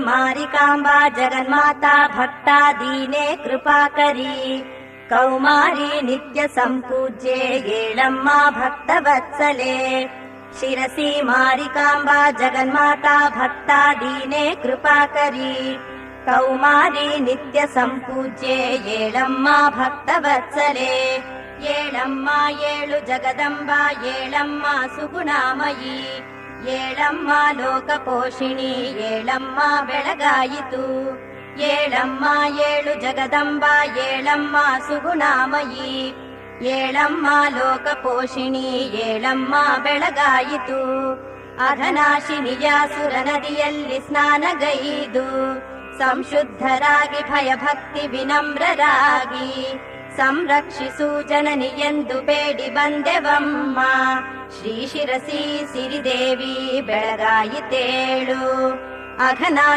ಮಾರಿಕಾಂಬಾ ಜಗನ್ಮಾತಾ ಭಕ್ತಾ ದೀನೆ ಕೃಪಾಕರಿ ಕೌಮಾರಿ ನಿತ್ಯ ಸಂಪೂಜ್ಯೆ ಏಳಮ್ಮ ಭಕ್ತವತ್ಸಲೆ ಶಿರಸಿ ಮಾರಿಕಾಂಬಾ ಜಗನ್ಮಾತಾ ಭಕ್ತಾ ದೀನೆ ಕೃಪಾಕರಿ ಕೌಮಾರಿ ನಿತ್ಯ ಸಂಪೂಜ್ಯೆ ಏಳಮ್ಮ ಭಕ್ತವತ್ಸಲೆ ಏಳಮ್ಮ ಏಳು ಜಗದಂಬ ಏಳಮ್ಮ ಸುಗುಣಾಮಯಿ ಏಳಮ್ಮ ಲೋಕಪೋಷಿಣಿ ಏಳಮ್ಮ ಬೆಳಗಾಯಿತು ಏಳಮ್ಮ ಏಳು ಜಗದಂಬ ಏಳಮ್ಮ ಸುಗುಣಾಮಯಿ ಏಳಮ್ಮ ಲೋಕಪೋಷಿಣಿ ಏಳಮ್ಮ ಬೆಳಗಾಯಿತು ಅಘನಾಶಿನಿಯಾಸುರ ನದಿಯಲ್ಲಿ ಸ್ನಾನಗೈದು ಸಂಶುದ್ಧರಾಗಿ ಭಯಭಕ್ತಿ ವಿನಮ್ರರಾಗಿ ಸಂರಕ್ಷಿಸು ಜನನಿ ಎಂದು ಬೇಡಿ ಬಂದೆವಮ್ಮ ಶ್ರೀ ಶಿರಸಿ ಸಿರಿದೇವಿ ಬೆಳಗಾಯಿತೇಳು ಅಘನಾ